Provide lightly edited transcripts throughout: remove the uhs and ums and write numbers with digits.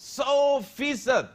100%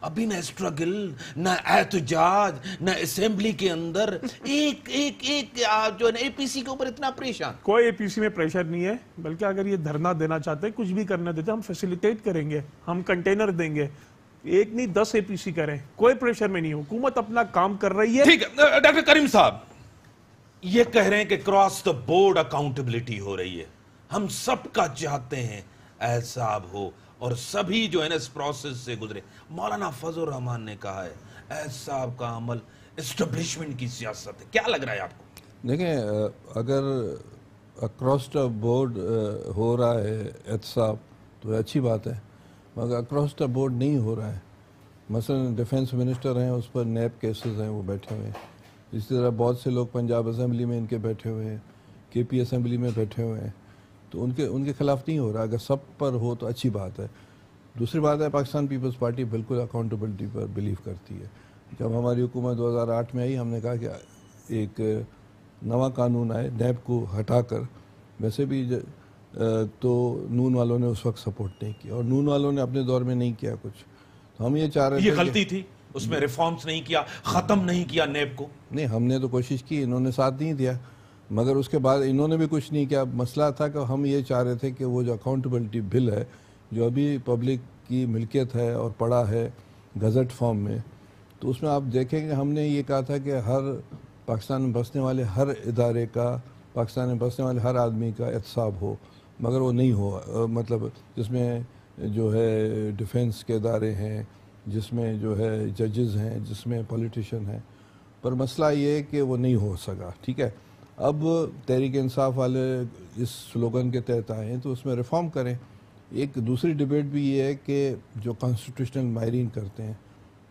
ابھی نہ اسٹرگل، نہ احتجاج، نہ اسمبلی کے اندر ایک جو ہے نا اے پی سی کے اوپر اتنا پریشان. کوئی اے پی سی میں پریشر نہیں ہے، بلکہ اگر یہ دھرنا دینا چاہتے ہیں، کچھ بھی کرنا دیتے ہیں، ہم فیسیلیٹیٹ کریں گے، ہم کنٹینر دیں گے، ایک نہیں 10 اے پی سی کریں، کوئی پریشر میں نہیں. حکومت اپنا کام کر رہی ہے. ٹھیک ہے ڈاکٹر کریم صاحب، یہ کہہ رہے ہیں کہ کراس دا بورڈ اکاؤنٹیبلٹی ہو رہی ہے، ہم سب کا چاہتے ہیں احتساب ہو اور سبھی جو ہے نا اس پروسیس سے گزرے. مولانا فضل الرحمان نے کہا ہے احتساب کا عمل اسٹیبلشمنٹ کی سیاست ہے، کیا لگ رہا ہے آپ کو؟ دیکھیں، اگر اکراس دا بورڈ ہو رہا ہے احتساب تو اچھی بات ہے، مگر اکراس دا بورڈ نہیں ہو رہا ہے. مثلا ڈیفنس منسٹر ہیں، اس پر نیب کیسز ہیں، وہ بیٹھے ہوئے ہیں. اسی طرح بہت سے لوگ پنجاب اسمبلی میں ان کے بیٹھے ہوئے ہیں، کے پی اسمبلی میں بیٹھے ہوئے ہیں. تو ان کے خلاف نہیں ہو رہا. اگر سب پر ہو تو اچھی بات ہے. دوسری بات ہے، پاکستان پیپلز پارٹی بالکل اکاؤنٹیبلٹی پر بلیو کرتی ہے. جب ہماری حکومت 2008 میں آئی، ہم نے کہا کہ ایک نواں قانون آئے نیب کو ہٹا کر. ویسے بھی تو نون والوں نے اس وقت سپورٹ نہیں کیا، اور نون والوں نے اپنے دور میں نہیں کیا کچھ. تو ہم یہ چاہ رہے تھے، یہ غلطی تھی، اس میں ریفارمز نہیں کیا، ختم نہیں کیا نیب کو. نہیں، ہم نے تو کوشش کی، انہوں نے ساتھ نہیں دیا. مگر اس کے بعد انہوں نے بھی کچھ نہیں کیا. مسئلہ تھا کہ ہم یہ چاہ رہے تھے کہ وہ جو اکاؤنٹیبلٹی بل ہے، جو ابھی پبلک کی ملکیت ہے اور پڑا ہے گزٹ فارم میں، تو اس میں آپ دیکھیں کہ ہم نے یہ کہا تھا کہ ہر پاکستان میں بسنے والے ہر ادارے کا، پاکستان میں بسنے والے ہر آدمی کا احتساب ہو. مگر وہ نہیں ہوا. مطلب جس میں جو ہے ڈیفنس کے ادارے ہیں، جس میں جو ہے ججز ہیں، جس میں پولیٹیشین ہیں. پر مسئلہ یہ ہے کہ وہ نہیں ہو سکا. ٹھیک ہے، اب تحریک انصاف والے اس سلوگن کے تحت آئے ہیں تو اس میں ریفارم کریں. ایک دوسری ڈیبیٹ بھی یہ ہے کہ جو کانسٹیٹیوشنل ماہرین کرتے ہیں،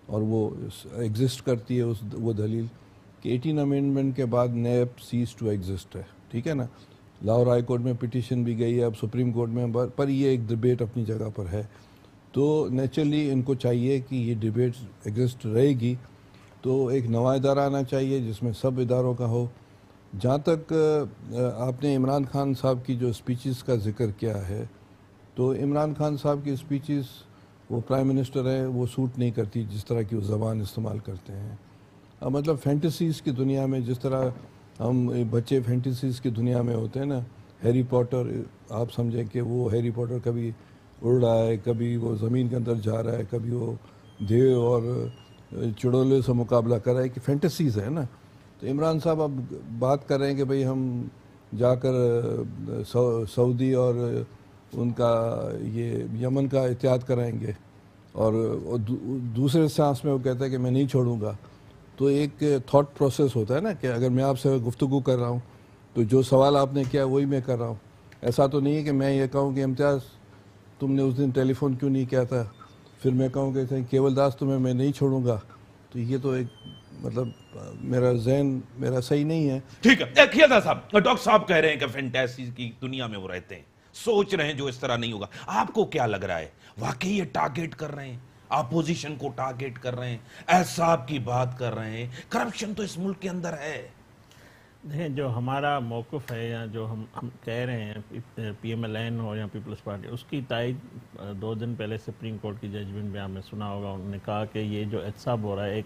اور وہ ایگزسٹ کرتی ہے وہ دلیل کہ 18 امینڈمنٹ کے بعد نیب سیز ٹو ایگزسٹ ہے. ٹھیک ہے نا، لاہور ہائی کورٹ میں پٹیشن بھی گئی ہے، اب سپریم کورٹ میں، پر یہ ایک ڈیبیٹ اپنی جگہ پر ہے. تو نیچرلی ان کو چاہیے کہ یہ ڈیبیٹ ایگزسٹ رہے گی تو ایک نواں ادارہ آنا چاہیے جس میں سب اداروں کا ہو. جہاں تک آپ نے عمران خان صاحب کی جو اسپیچز کا ذکر کیا ہے، تو عمران خان صاحب کی اسپیچز، وہ پرائم منسٹر ہیں، وہ سوٹ نہیں کرتی جس طرح کی وہ زبان استعمال کرتے ہیں. مطلب فینٹیسیز کی دنیا میں جس طرح ہم بچے فینٹیسیز کی دنیا میں ہوتے ہیں نا، ہیری پوٹر، آپ سمجھیں کہ وہ ہیری پوٹر کبھی اڑ رہا ہے، کبھی وہ زمین کے اندر جا رہا ہے، کبھی وہ دیو اور چڑولے سے مقابلہ کر رہا ہے، کہ فینٹیسیز ہے نا. تو عمران صاحب اب بات کر رہے ہیں کہ بھئی ہم جا کر سعودی اور ان کا یہ یمن کا اتحاد کرائیں گے، اور دوسرے سانس میں وہ کہتا ہے کہ میں نہیں چھوڑوں گا. تو ایک تھاٹ پروسیس ہوتا ہے نا کہ اگر میں آپ سے گفتگو کر رہا ہوں تو جو سوال آپ نے کیا وہی میں کر رہا ہوں. ایسا تو نہیں ہے کہ میں یہ کہوں کہ امتیاز تم نے اس دن ٹیلی فون کیوں نہیں کیا تھا، پھر میں کہوں کہ کیول داس تمہیں میں نہیں چھوڑوں گا. تو یہ تو ایک مطلب میرا ذہن میرا صحیح نہیں ہے. ٹھیک ہے، کیا صاحب، ڈاکٹر صاحب کہہ رہے ہیں کہ فینٹیسیز کی دنیا میں وہ رہتے ہیں، سوچ رہے ہیں جو اس طرح نہیں ہوگا. آپ کو کیا لگ رہا ہے، واقعی یہ ٹارگیٹ کر رہے ہیں، اپوزیشن کو ٹارگیٹ کر رہے ہیں، احتساب کی بات کر رہے ہیں؟ کرپشن تو اس ملک کے اندر ہے. دیکھیں، جو ہمارا موقف ہے یا جو ہم کہہ رہے ہیں، پی ایم ایل این ہو یا پیپلز پارٹی، اس کی تائید 2 دن پہلے سپریم کورٹ کی ججمنٹ میں آپ نے سنا ہوگا. انہوں نے کہا کہ یہ جو احتساب ہو رہا ہے ایک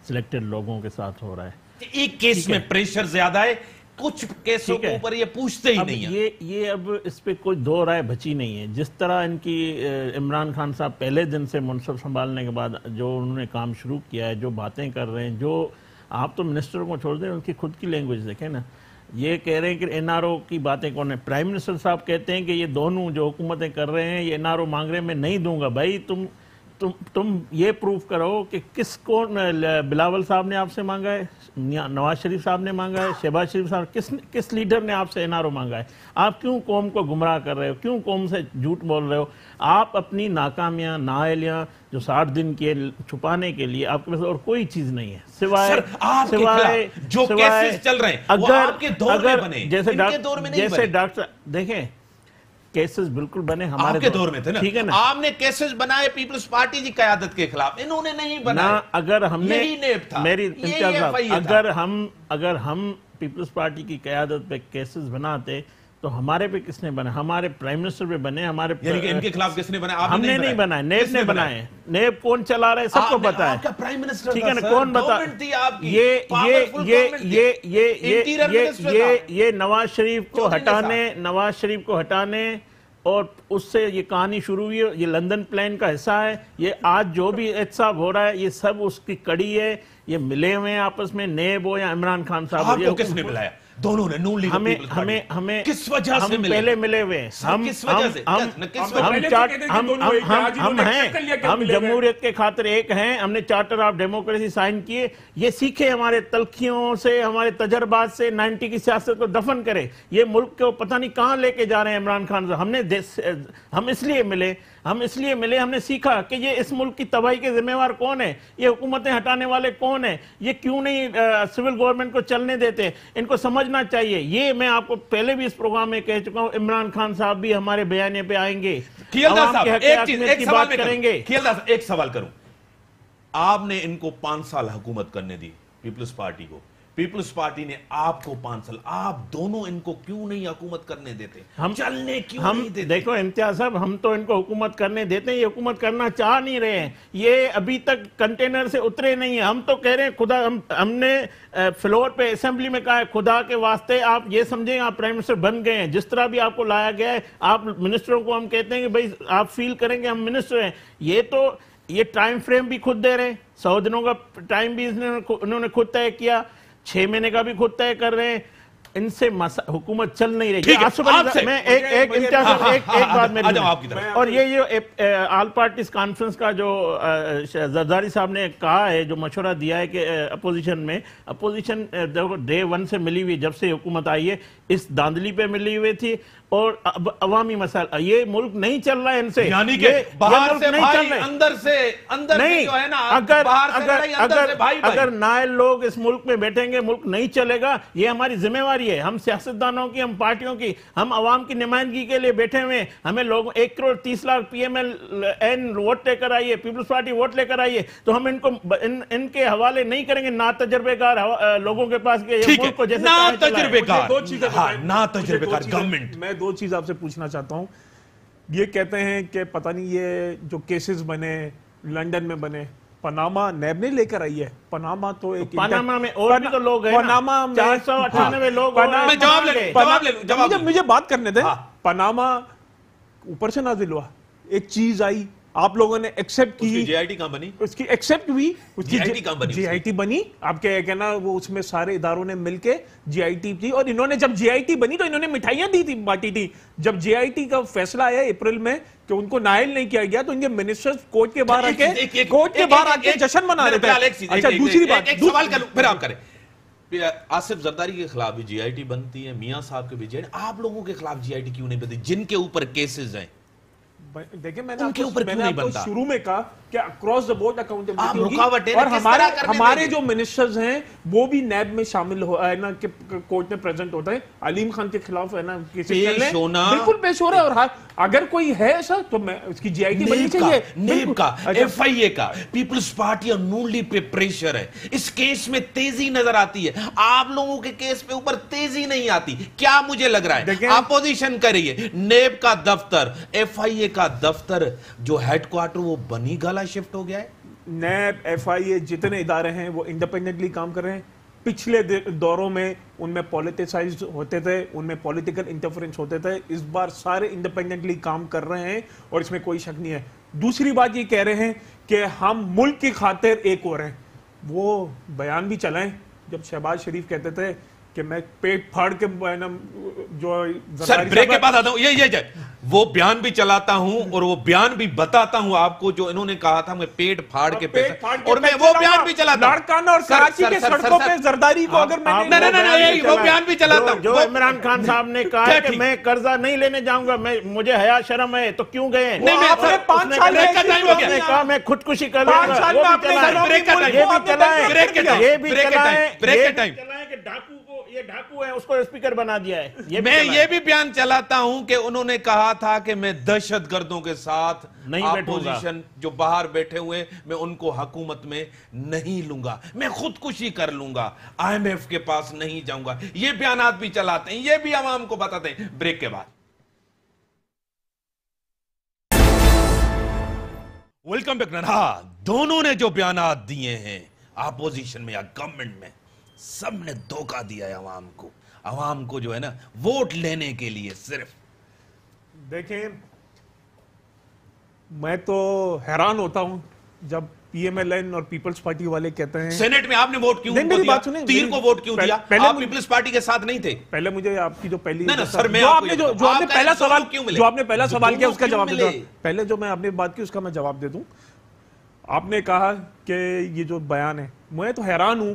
سلیکٹڈ لوگوں کے ساتھ ہو رہا ہے. ایک کیس میں پریشر زیادہ ہے، کچھ کیسوں کے اوپر یہ پوچھتے ہی نہیں ہیں. یہ اب اس پہ کوئی دو رائے بچی نہیں ہے. جس طرح ان کی عمران خان صاحب پہلے دن سے منصب سنبھالنے کے بعد جو انہوں نے کام شروع کیا ہے، جو باتیں کر رہے ہیں، جو آپ تو منسٹر کو چھوڑ دیں، ان کی خود کی لینگویج دیکھیں نا. یہ کہہ رہے ہیں کہ این آر او کی باتیں کون ہیں. پرائم منسٹر صاحب کہتے ہیں کہ یہ دونوں جو حکومتیں کر رہے ہیں، یہ این آر او مانگ رہے ہیں، میں نہیں دوں گا. بھائی تم یہ پروف کرو کہ کس کو بلاول صاحب نے آپ سے مانگا ہے، نواز شریف صاحب نے مانگا ہے، شہباز شریف صاحب، کس لیڈر نے آپ سے این آر او مانگا ہے؟ آپ کیوں قوم کو گمراہ کر رہے ہو؟ کیوں قوم سے جھوٹ بول رہے ہو؟ آپ اپنی ناکامیاں، نااہلیاں جو 60 دن کی چھپانے کے لیے آپ کے پاس اور کوئی چیز نہیں ہے سوائے جو کیسز چل رہے ہیں وہ آپ کے دور میں بنے، ان کے دور میں نہیں بنے. جیسے ڈاکٹر دیکھیں، کیسز بالکل بنے ہمارے دور میں تھے نا. ٹھیک ہے نا، آپ نے کیسز بنائے پیپلز پارٹی کی قیادت کے خلاف، انہوں نے نہیں بنائے. اگر ہم نے یہی نیب تھا، میری امتیاز صاحب، اگر ہم پیپلز پارٹی کی قیادت پہ کیسز بناتے تو ہمارے پہ کس نے بنا؟ ہمارے پرائم منسٹر پہ بنے، ہمارے یعنی کہ ان کے خلاف کس نے بنا؟ ہم نے نہیں بنائے، نیب نے بنائے۔ نیب کون چلا رہا ہے سب کو پتا ہے، آپ کا پرائم منسٹر ٹھیک ہے نا، کون بتا؟ یہ نواز شریف کو ہٹانے اور اس سے یہ کہانی شروع ہوئی ہے، یہ لندن پلان کا حصہ ہے۔ یہ آج جو بھی احتساب ہو رہا ہے یہ سب اس کی کڑی ہے، یہ ملے ہوئے ہیں آپس میں، نیب ہو یا عمران خان صاحب۔ آپ کو کس نے ملایا؟ دونوں نے، نون لیگ ہمیں کس وجہ سے ملے؟ پہلے ملے ہوئے ہیں، ہم جمہوریت کے خاطر ایک ہیں، ہم نے چارٹر آف ڈیموکریسی سائن کیے، یہ سیکھے ہمارے تلخیوں سے، ہمارے تجربات سے، 90 کی سیاست کو دفن کرے۔ یہ ملک کو پتہ نہیں کہاں لے کے جا رہے ہیں عمران خان صاحب۔ ہم اس لیے ملے، ہم نے سیکھا کہ یہ اس ملک کی تباہی کے ذمہ وار کون ہے، یہ حکومتیں ہٹانے والے کون ہیں، یہ کیوں نہیں سول گورنمنٹ کو چلنے دیتے، ان کو سمجھنا چاہیے۔ یہ میں آپ کو پہلے بھی اس پروگرام میں کہہ چکا ہوں، عمران خان صاحب بھی ہمارے بیانیے پہ آئیں گے، عوام کے حق حاکمیت کی بات کریں گے۔ ایک سوال کروں، آپ نے ان کو 5 سال حکومت کرنے دی، پیپلز پارٹی کو، پیپلز پارٹی نے آپ کو 5 سال، آپ دونوں ان کو کیوں نہیں حکومت کرنے دیتے؟ ہم چلنے کیوں نہیں دیتے؟ دیکھو امتیاز صاحب، ہم تو ان کو حکومت کرنے دیتے ہیں، یہ حکومت کرنا چاہ نہیں رہے ہیں، یہ ابھی تک کنٹینر سے اترے نہیں ہیں۔ ہم تو کہہ رہے ہیں خدا، ہم نے فلور پہ اسمبلی میں کہا ہے خدا کے واسطے آپ یہ سمجھیں آپ پرائم منسٹر بن گئے ہیں، جس طرح بھی آپ کو لایا گیا ہے، آپ منسٹروں کو ہم کہتے ہیں کہ بھائی آپ فیل کریں گے ہم منسٹر ہیں۔ یہ ٹائم فریم بھی خود دے رہے ہیں، 100 دنوں کا ٹائم بھی انہوں نے خود طے کیا، 6 مہینے کا بھی خود طے کر رہے ہیں، ان سے حکومت چل نہیں رہی۔ میں ایک بات میں، اور یہ آل پارٹیز کانفرنس کا جو زرداری صاحب نے کہا ہے، جو مشورہ دیا ہے کہ اپوزیشن میں، اپوزیشن ڈے 1 سے ملی ہوئی، جب سے حکومت آئی ہے اس داندلی پہ ملی ہوئی تھی، اور عوامی مسائل، یہ ملک نہیں چل رہا ہے ان سے، یعنی کہ باہر سے بھائی، اندر سے جو ہے نا، اگر نائل لوگ اس ملک میں بیٹھیں گے ملک نہیں چلے گا۔ یہ ہماری ذمہ واری ہے، ہم سیاستدانوں کی، ہم پارٹیوں کی، ہم عوام کی نمائندگی کے لیے بیٹھے ہوئے ہیں۔ ہمیں لوگ 1 crore 30 lakh P M L N vote لے کر آئیے، پیپلز پارٹی ووٹ لے کر آئیے، تو ہم ان کو ان کے حوالے نہیں کریں گے نا تجربے کار لوگوں کے پاس کہ یہ ملک کو جیسے نا تجربے کار گورنمنٹ۔ میں 2 چیز آپ سے پوچھنا چاہتا ہوں۔ یہ کہتے ہیں کہ پتہ نہیں یہ جو کیسز بنے لنڈن میں بنے، پاناما نیب نے لے کر آئی ہے۔ پاناما تو ایک پاناما میں اور بھی تو لوگ ہیں، پاناما میں 498 لوگ، مجھے بات کرنے دیں۔ پاناما اوپر سے نازل ہوا، ایک چیز آئی، آپ لوگوں نے ایکسپٹ کی، جی آئی ٹی کہاں بنی؟ اس کی ایکسپٹ ہوئی، جی آئی ٹی کہاں بنی؟ جی آئی ٹی بنی، آپ کہنا وہ اس میں سارے اداروں نے مل کے جی آئی ٹی تھی، اور انہوں نے جب جی آئی ٹی بنی تو انہوں نے مٹھائیاں دی تھی، بانٹی تھی۔ جب جی آئی ٹی کا فیصلہ آیا اپریل میں کہ ان کو نائل نہیں کیا گیا، تو ان کے منسٹرز کوٹ کے باہر آ کے جشن منا رہے تھے۔ اچھا دوسری بات، ایک سوال کروں پھر آپ کریں۔ آصف زرداری کے خلاف بھی جی آئی ٹی بنتی ہے، میاں صاحب کے بھی جی آئی ٹی، آپ لوگوں کے خلاف جی آئی ٹی کیوں نہیں بنتی جن کے اوپر کیسز ہیں؟ دیکھیں میں نے آپ کو شروع میں کہا کہ اکراس دا بورڈ اکاؤنٹیبلٹی ہوگی، اور ہمارے جو منسٹرز ہیں وہ بھی نیب میں شامل ہے نا، کہ کورٹ میں پریزنٹ ہوتا ہے۔ علیم خان کے خلاف ہے نا بالکل پیش ہو رہا ہے، اور اگر کوئی ہے ایسا تو میں اس کی جی آئی ٹی بننی چاہیے۔ نیب کا، ایف آئی اے کا، پیپلز پارٹی اور نون لیگ پہ پریشر ہے، اس کیس میں تیزی نظر آتی ہے، آپ لوگوں کے کیس پہ اوپر تیزی نہیں آتی۔ کیا مجھے لگ رہا ہے اپوزیشن کر رہی ہے، نیب کا دفتر، ایف آئی اے کا دفتر جو ہیڈ کوارٹر وہ بنی گالا شفٹ ہو گیا ہے۔ نیب، ایف آئی اے جتنے ادارے ہیں وہ انڈیپینڈنٹلی کام کر رہے ہیں۔ پچھلے دوروں میں ان میں پولیٹیسائزڈ ہوتے تھے، ان میں پولیٹیکل انٹرفیرنس ہوتے تھے، اس بار سارے انڈیپینڈنٹلی کام کر رہے ہیں، اور اس میں کوئی شک نہیں ہے۔ دوسری بات یہ کہہ رہے ہیں کہ ہم ملک کی خاطر ایک ہو رہے ہیں، وہ بیان بھی چلائیں جب شہباز شریف کہتے تھے کہ میں پیٹ پھاڑ کے جو سر بریک کے بعد آتا ہوں، یہ وہ بیان بھی چلاتا ہوں اور وہ بیان بھی بتاتا ہوں آپ کو، جو انہوں نے کہا تھا میں پیٹ پھاڑ کے اور میں وہ بیان بھی چلاتا ہوں۔ لاڑکانہ اور کراچی کے سڑکوں پہ زرداری کو اگر میں وہ بیان بھی چلاتا ہوں، جو عمران خان صاحب نے کہا کہ میں قرضہ نہیں لینے جاؤں گا، مجھے حیا شرم ہے، تو کیوں گئے؟ آپ نے 5 سال نے کہا میں خودکشی کر لوں گا، یہ بھی چلائیں کہ ڈاکو کو یہ ڈھاکو ہے اس کو اسپیکر بنا دیا ہے. میں یہ بھی بیان چلاتا ہوں کہ انہوں نے کہا تھا کہ میں دہشت گردوں کے ساتھ اپوزیشن جو باہر بیٹھے ہوئے میں ان کو حکومت میں نہیں لوں گا, میں خودکشی کر لوں گا, IMF کے پاس نہیں جاؤں گا. یہ بیانات بھی چلاتے ہیں, یہ بھی عوام کو بتاتے ہیں. بریک کے بعد ویلکم بیک. ہاں, دونوں نے جو بیانات دیے ہیں اپوزیشن میں یا گورنمنٹ میں, سب نے دھوکہ دیا ہے عوام کو. عوام کو جو ہے نا ووٹ لینے کے لیے صرف. دیکھیں, میں تو حیران ہوتا ہوں جب PMLN اور پیپلز پارٹی والے کہتے ہیں سینٹ میں آپ نے ووٹ کیوں دیا, تیر کو ووٹ کیوں دیا, آپ پیپلز پارٹی کے ساتھ نہیں تھے. پہلے مجھے آپ کی جو پہلی جو آپ نے پہلا سوال کیا اس کا جواب دے دوں. پہلے جو میں آپ نے بات کی اس کا میں جواب دے دوں. آپ نے کہا کہ یہ جو بیان ہے, میں تو حیران ہوں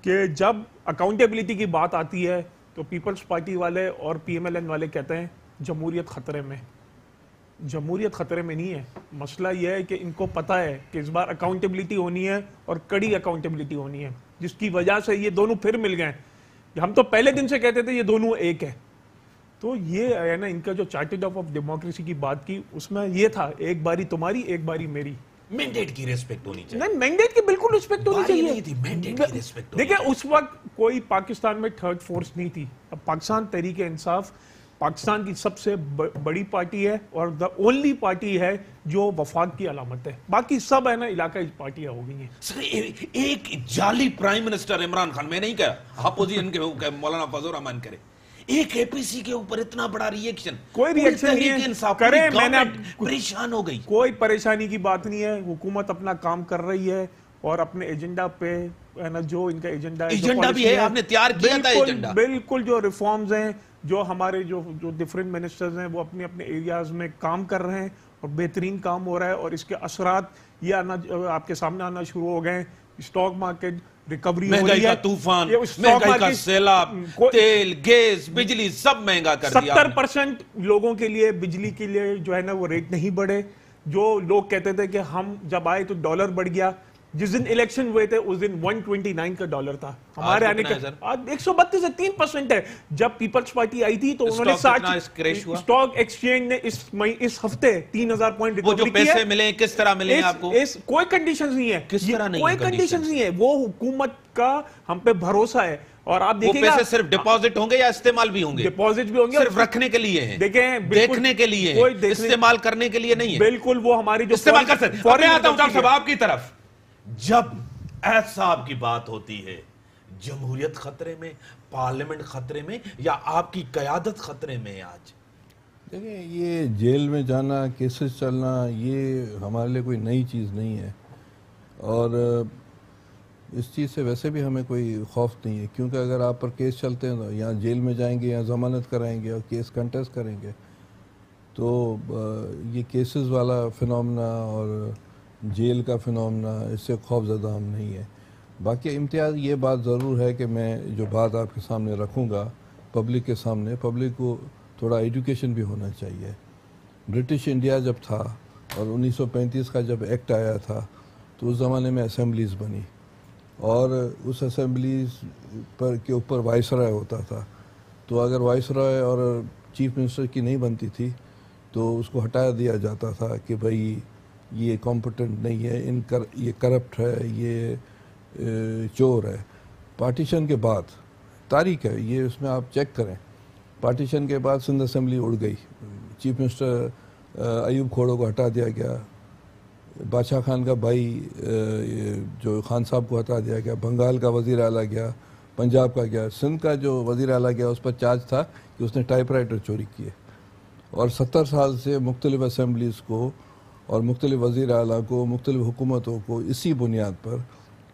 کہ جب اکاؤنٹیبلٹی کی بات آتی ہے تو پیپلز پارٹی والے اور PMLN والے کہتے ہیں جمہوریت خطرے میں. جمہوریت خطرے میں نہیں ہے. مسئلہ یہ ہے کہ ان کو پتہ ہے کہ اس بار اکاؤنٹیبلٹی ہونی ہے اور کڑی اکاؤنٹیبلٹی ہونی ہے, جس کی وجہ سے یہ دونوں پھر مل گئے. ہم تو پہلے دن سے کہتے تھے یہ دونوں ایک ہے. تو یہ ہے نا ان کا جو چارٹر آف ڈیموکریسی کی بات کی, اس میں یہ تھا ایک باری تمہاری ایک باری میری. مینڈیٹ کی ریسپیکٹ ہونی چاہیے. نہیں, مینڈیٹ کی بالکل ریسپیکٹ ہونی چاہیے. نہیں تھی, مینڈیٹ کی ریسپیکٹ. دیکھیں اس وقت کوئی پاکستان میں تھرڈ فورس نہیں تھی. اب پاکستان تحریک انصاف پاکستان کی سب سے بڑی پارٹی ہے اور دا اونلی پارٹی ہے جو وفاق کی علامت ہے. باقی سب ہے نا علاقائی پارٹیاں ہو گئی ہیں. سر ایک جعلی پرائم منسٹر عمران خان, میں نہیں کہا اپوزیشن کے مولانا فضل الرحمان کرے, ایک APC کے اوپر اتنا بڑا ری ایکشن, کوئی ری ایکشن نہیں ہے. کریں, میں نے پریشان ہو گئی. کوئی پریشانی کی بات نہیں ہے. حکومت اپنا کام کر رہی ہے اور اپنے ایجنڈا پہ ہے نا, جو ان کا ایجنڈا بھی ہے, آپ نے تیار کیا تھا ایجنڈا. بالکل جو ریفارمز ہیں, جو ہمارے جو ڈیفرنٹ منسٹرز ہیں وہ اپنے اپنے ایریاز میں کام کر رہے ہیں اور بہترین کام ہو رہا ہے. اور اس کے اثرات یہ آنا آپ کے سامنے آنا شروع ہو گئے ہیں. اسٹاک مارکیٹ ریکوری ہو رہی ہے, طوفان, مہنگائی کا سیلاب, تیل, گیس, بجلی سب مہنگا کر دیا. 70% لوگوں کے لیے بجلی کے لیے جو ہے نا وہ ریٹ نہیں بڑھے. جو لوگ کہتے تھے کہ ہم جب آئے تو ڈالر بڑھ گیا, جس دن الیکشن ہوئے تھے اس دن 129 کا ڈالر تھا. ہمارے آنے کا 132 سے 3% ہے. جب پیپلز پارٹی آئی تھی تو انہوں نے 60 اسٹاک ایکسچینج نے اس ہفتے 3000 پوائنٹ ریکوری کی ہے. وہ جو پیسے ملے کس طرح ملے آپ کو, کوئی کنڈیشنز نہیں ہے. کس طرح نہیں, کوئی کنڈیشنز نہیں ہے. وہ حکومت کا ہم پہ بھروسہ ہے. اور آپ دیکھیں گے پیسے صرف ڈپازٹ ہوں گے یا استعمال بھی ہوں گے؟ ڈپازٹ بھی ہوں گے, صرف رکھنے کے لیے ہیں. دیکھیں دیکھنے کے لیے ہیں, استعمال کرنے کے لیے نہیں ہے. بالکل وہ ہماری جو استعمال کر سکتے. میں آتا ہوں ڈاکٹر صاحب آپ کی طرف. جب احساب کی بات ہوتی ہے, جمہوریت خطرے میں, پارلیمنٹ خطرے میں, یا آپ کی قیادت خطرے میں آج؟ دیکھیں, یہ جیل میں جانا, کیسز چلنا, یہ ہمارے لیے کوئی نئی چیز نہیں ہے. اور اس چیز سے ویسے بھی ہمیں کوئی خوف نہیں ہے, کیونکہ اگر آپ پر کیس چلتے ہیں تو یہاں جیل میں جائیں گے, یہاں ضمانت کرائیں گے اور کیس کنٹیسٹ کریں گے. تو یہ کیسز والا فنومنا اور جیل کا فنومنا, اس سے خوف زدہ ہم نہیں ہے. باقی امتیاز یہ بات ضرور ہے کہ میں جو بات آپ کے سامنے رکھوں گا پبلک کے سامنے, پبلک کو تھوڑا ایجوکیشن بھی ہونا چاہیے. برٹش انڈیا جب تھا اور 1935 کا جب ایکٹ آیا تھا تو اس زمانے میں اسمبلیز بنی, اور اس اسمبلیز کے اوپر وائس رائے ہوتا تھا. تو اگر وائس رائے اور چیف منسٹر کی نہیں بنتی تھی تو اس کو ہٹا دیا جاتا تھا کہ بھائی یہ کمپٹنٹ نہیں ہے, یہ کرپٹ ہے, یہ چور ہے. پارٹیشن کے بعد تاریخ ہے یہ, اس میں آپ چیک کریں, پارٹیشن کے بعد سندھ اسمبلی اڑ گئی, چیف منسٹر ایوب کھوڑو کو ہٹا دیا گیا, بادشاہ خان کا بھائی جو خان صاحب کو ہٹا دیا گیا, بنگال کا وزیر اعلیٰ گیا, پنجاب کا گیا, سندھ کا جو وزیر اعلیٰ گیا اس پر چارج تھا کہ اس نے ٹائپ رائٹر چوری کیے. اور 70 سال سے مختلف اسمبلیز کو اور مختلف وزیر اعلیٰ کو, مختلف حکومتوں کو اسی بنیاد پر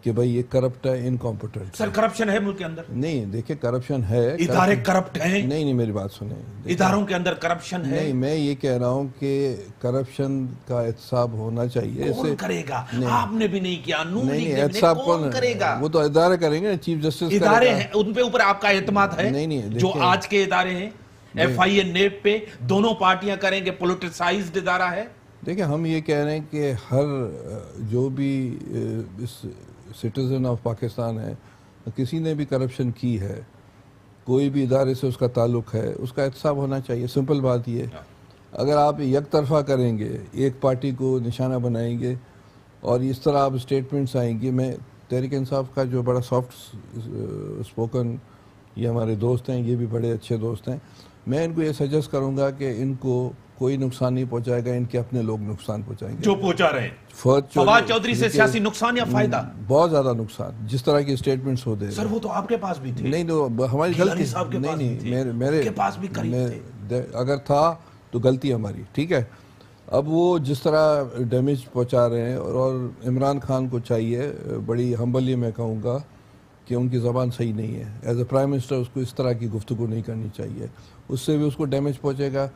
کہ بھائی یہ کرپٹ ہے, انکمپٹنٹ. سر کرپشن ہے ملک کے اندر؟ نہیں, دیکھیں کرپشن ہے, ادارے کرپٹ ہیں. نہیں میری بات سنیں, اداروں کے اندر کرپشن ہے. نہیں, میں یہ کہہ رہا ہوں کہ کرپشن کا احتساب ہونا چاہیے. کون کرے گا؟ آپ نے بھی نہیں کیا, نون لیگ نے, احتساب کون کرے گا؟ وہ تو ادارے کریں گے, چیف جسٹس ادارے ہیں, ان پہ اوپر آپ کا اعتماد ہے؟ نہیں, جو آج کے ادارے ہیں FIA نیب پہ دونوں پارٹیاں کریں گے, پولیٹیسائزڈ ادارہ ہے. دیکھیں, ہم یہ کہہ رہے ہیں کہ ہر جو بھی اس سٹیزن آف پاکستان ہے, کسی نے بھی کرپشن کی ہے کوئی بھی ادارے سے اس کا تعلق ہے اس کا احتساب ہونا چاہیے. سمپل بات یہ. اگر آپ یک طرفہ کریں گے, ایک پارٹی کو نشانہ بنائیں گے اور اس طرح آپ اسٹیٹمنٹس آئیں گی, میں تحریک انصاف کا جو بڑا سافٹ اسپوکن یہ ہمارے دوست ہیں, یہ بھی بڑے اچھے دوست ہیں, میں ان کو یہ سجیسٹ کروں گا کہ ان کو کوئی نقصان نہیں پہنچائے گا, ان کے اپنے لوگ نقصان پہنچائیں گے جو پہنچا رہے ہیں. فواد چودھری سے سیاسی نقصان یا فائدہ؟ بہت زیادہ نقصان, جس طرح کی اسٹیٹمنٹس ہو دے رہے. سر وہ تو آپ کے پاس بھی تھے. نہیں ہماری غلطی نہیں, میرے پاس بھی قریب تھے. اگر تھا تو غلطی ہماری, ٹھیک ہے. اب وہ جس طرح ڈیمیج پہنچا رہے ہیں, اور عمران خان کو چاہیے, بڑی ہمبلی میں کہوں گا کہ ان کی زبان صحیح نہیں ہے. ایز اے پرائم منسٹر اس کو اس طرح کی گفتگو نہیں کرنی چاہیے, اس سے بھی اس کو ڈیمیج پہنچے گا.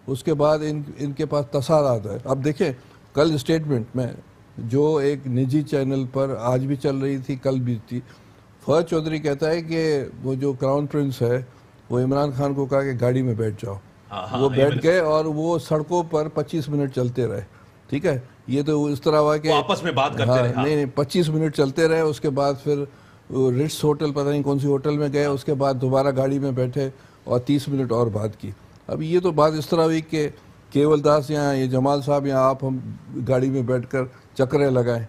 اس کے بعد ان کے پاس تصادات ہے. اب دیکھیں کل اسٹیٹمنٹ میں جو ایک نجی چینل پر آج بھی چل رہی تھی, کل بھی تھی, فواد چودھری کہتا ہے کہ وہ جو کراؤن پرنس ہے وہ عمران خان کو کہا کہ گاڑی میں بیٹھ جاؤ. وہ بیٹھ گئے اور وہ سڑکوں پر 25 منٹ چلتے رہے, ٹھیک ہے. یہ تو اس طرح ہوا کہ آپس میں بات کرتے رہے. نہیں 25 منٹ چلتے رہے. اس کے بعد پھر رٹس ہوٹل, پتہ نہیں کون سی ہوٹل میں گئے, اس کے بعد دوبارہ گاڑی میں بیٹھے اور 30 منٹ اور بات کی. اب یہ تو بات اس طرح ہوئی کہ کیول داس یا یہ جمال صاحب یا آپ ہم گاڑی میں بیٹھ کر چکرے لگائیں,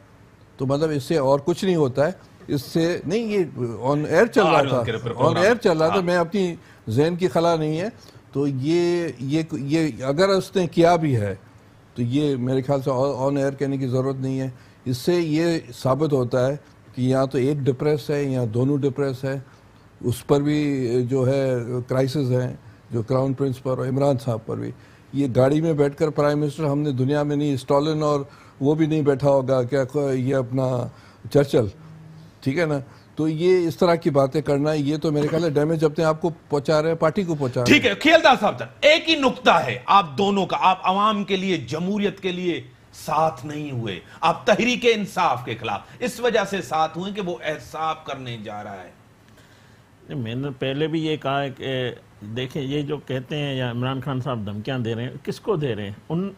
تو مطلب اس سے اور کچھ نہیں ہوتا ہے. اس سے نہیں, یہ آن ایئر چل رہا تھا, میں اپنی ذہن کی خلا نہیں ہے. تو یہ اگر اس نے کیا بھی ہے تو یہ میرے خیال سے آن ایئر کہنے کی ضرورت نہیں ہے. اس سے یہ ثابت ہوتا ہے کہ یا تو ایک ڈپریس ہے یا دونوں ڈپریس ہے. اس پر بھی جو ہے کرائسس ہیں, جو کراؤن پرنس پر اور عمران صاحب پر بھی. یہ گاڑی میں بیٹھ کر پرائم منسٹر ہم نے دنیا میں نہیں, اسٹالن اور وہ بھی نہیں بیٹھا ہوگا کیا, یہ اپنا چرچل, ٹھیک ہے نا. تو یہ اس طرح کی باتیں کرنا, یہ تو میرے خیال ہے ڈیمیج اپنے آپ کو پہنچا رہے ہیں, پارٹی کو پہنچا رہے ہیں. ٹھیک ہے کھیلدار صاحب, ایک ہی نقطہ ہے آپ دونوں کا, آپ عوام کے لیے, جمہوریت کے لیے ساتھ نہیں ہوئے, آپ تحریک انصاف کے خلاف اس وجہ سے ساتھ ہوئے کہ وہ احتساب کرنے جا رہا ہے. میں نے پہلے بھی یہ کہا ہے کہ دیکھیں یہ جو کہتے ہیں یا عمران خان صاحب دھمکیاں دے رہے ہیں, کس کو دے رہے ہیں؟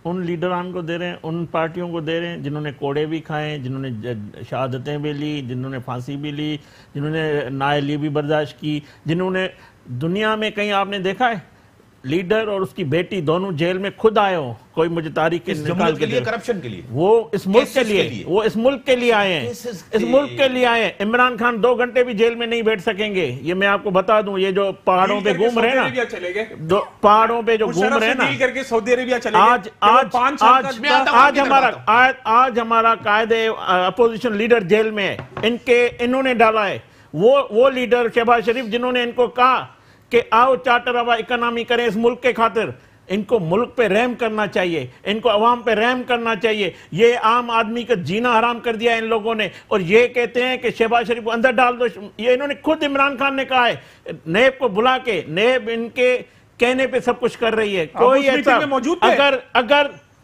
ان لیڈران کو دے رہے ہیں, ان پارٹیوں کو دے رہے ہیں جنہوں نے کوڑے بھی کھائے, جنہوں نے شہادتیں بھی لی, جنہوں نے پھانسی بھی لی, جنہوں نے نااہلی بھی برداشت کی, جنہوں نے دنیا میں کہیں آپ نے دیکھا ہے لیڈر اور اس کی بیٹی دونوں جیل میں خود آئے ہوں, کوئی مجھے تاریخ جمہوریت کے لیے, کرپشن کے لیے, وہ اس ملک کے لیے, وہ اس ملک کے لیے آئے ہیں, اس ملک کے لیے آئے ہیں. عمران خان 2 گھنٹے بھی جیل میں نہیں بیٹھ سکیں گے, یہ میں آپ کو بتا دوں. یہ جو پہاڑوں پہ گھوم رہے ہیں نا, پہاڑوں پہ جو گھوم رہے ہیں نا, آج ہمارا قائد اپوزیشن لیڈر جیل میں ہے, انہوں نے ڈالا ہے. وہ لیڈر شہباز شریف جنہوں نے ان کو کہا کہ آؤ چارٹر آف اکنامی کریں اس ملک کے خاطر, ان کو ملک پہ رحم کرنا چاہیے, ان کو عوام پہ رحم کرنا چاہیے. یہ عام آدمی کا جینا حرام کر دیا ان لوگوں نے, اور یہ کہتے ہیں کہ شہباز شریف کو اندر ڈال دو. یہ انہوں نے خود عمران خان نے کہا ہے, نیب کو بلا کے, نیب ان کے کہنے پہ سب کچھ کر رہی ہے. کوئی ایسا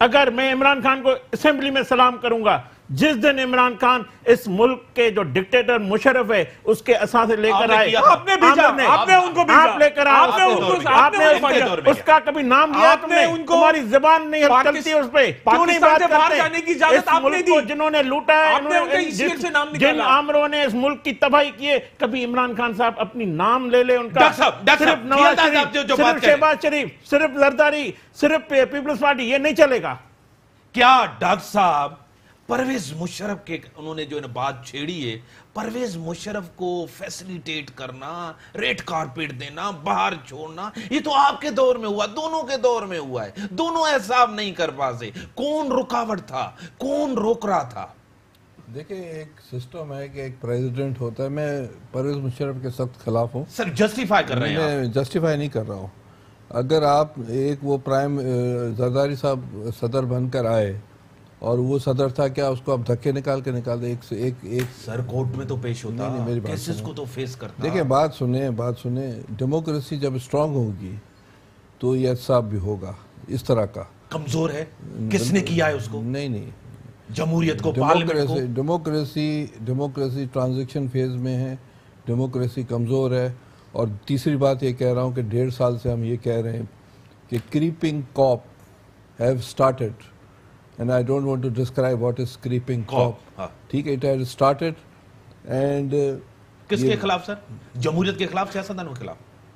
اگر میں عمران خان کو اسمبلی میں سلام کروں گا جس دن عمران خان اس ملک کے جو ڈکٹیٹر مشرف ہے اس کے اثاثے لے کر آئے, آپ نے بھیجا, آپ نے ان کو بھیجا, آپ لے کر آئے, اس کا کبھی نام لیا تم نے, تمہاری زبان نہیں چلتی اس پہ, کیوں نہیں بات کرتے؟ اس ملک کو جنہوں نے لوٹا ہے, جن آمروں نے اس ملک کی تباہی کی ہے, کبھی عمران خان صاحب اپنی نام لے لے ان کا, صرف نواز شریف, صرف شہباز شریف, صرف زرداری, صرف پیپلز پارٹی, یہ نہیں چلے گا. کیا ڈاکٹر صاحب پرویز مشرف کے انہوں نے جو بات چھیڑی ہے, پرویز مشرف کو فیسلیٹیٹ کرنا, ریڈ کارپیٹ دینا, باہر چھوڑنا, یہ تو آپ کے دور میں ہوا, دونوں کے دور میں ہوا ہے, دونوں احتساب نہیں کر پاتے. کون رکاوٹ تھا, کون روک رہا تھا؟ دیکھیں ایک سسٹم ہے کہ ایک پریزیڈنٹ ہوتا ہے. میں پرویز مشرف کے سخت خلاف ہوں. سر جسٹیفائی کر رہے ہیں, میں جسٹیفائی نہیں کر رہا ہوں. اگر آپ ایک وہ پرائم زرداری صاحب صدر بن کر آئے اور وہ صدر تھا, کیا اس کو اب دھکے نکال کے نکال دے؟ ایک سر کورٹ میں تو پیش ہوتا, میری بات کیسز کو تو فیس کرتا. دیکھیں بات سنیں, ڈیموکریسی جب اسٹرانگ ہوگی تو یہ احتساب بھی ہوگا. اس طرح کا کمزور ہے, کس نے کیا ہے اس کو؟ نہیں, جمہوریت کو, پارلیمنٹ کو. ڈیموکریسی ٹرانزیکشن فیز میں ہے, ڈیموکریسی کمزور ہے. اور تیسری بات یہ کہہ رہا ہوں کہ 1.5 سال سے ہم یہ کہہ رہے ہیں کہ creeping cop have started, and I don't want to describe what is creeping cop. ٹھیک ہے, it has started and کس کے خلاف سر؟ جمہوریت کے خلاف, سیاستدانوں کے خلاف؟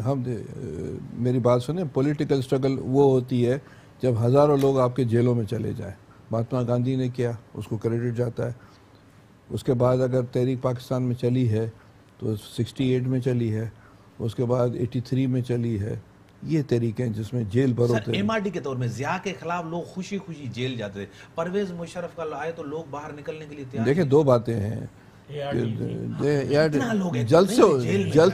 ہم میری بات سنیں، پولیٹیکل سٹرگل وہ ہوتی ہے جب ہزاروں لوگ آپ کے جیلوں میں چلے جائیں. مہاتما گاندھی نے کیا، اس کو کریڈٹ جاتا ہے. اس کے بعد اگر تحریک پاکستان میں چلی ہے تو 68 میں چلی ہے، اس کے بعد 83 میں چلی ہے. یہ تحریکیں جس میں جیل بھر ہوتے ہیں. MRD کے طور میں ضیاء کے خلاف لوگ خوشی خوشی جیل جاتے تھے، پرویز مشرف کا آئے تو لوگ باہر نکلنے کے لیے تیار. دیکھیں دو باتیں ہیں، جلد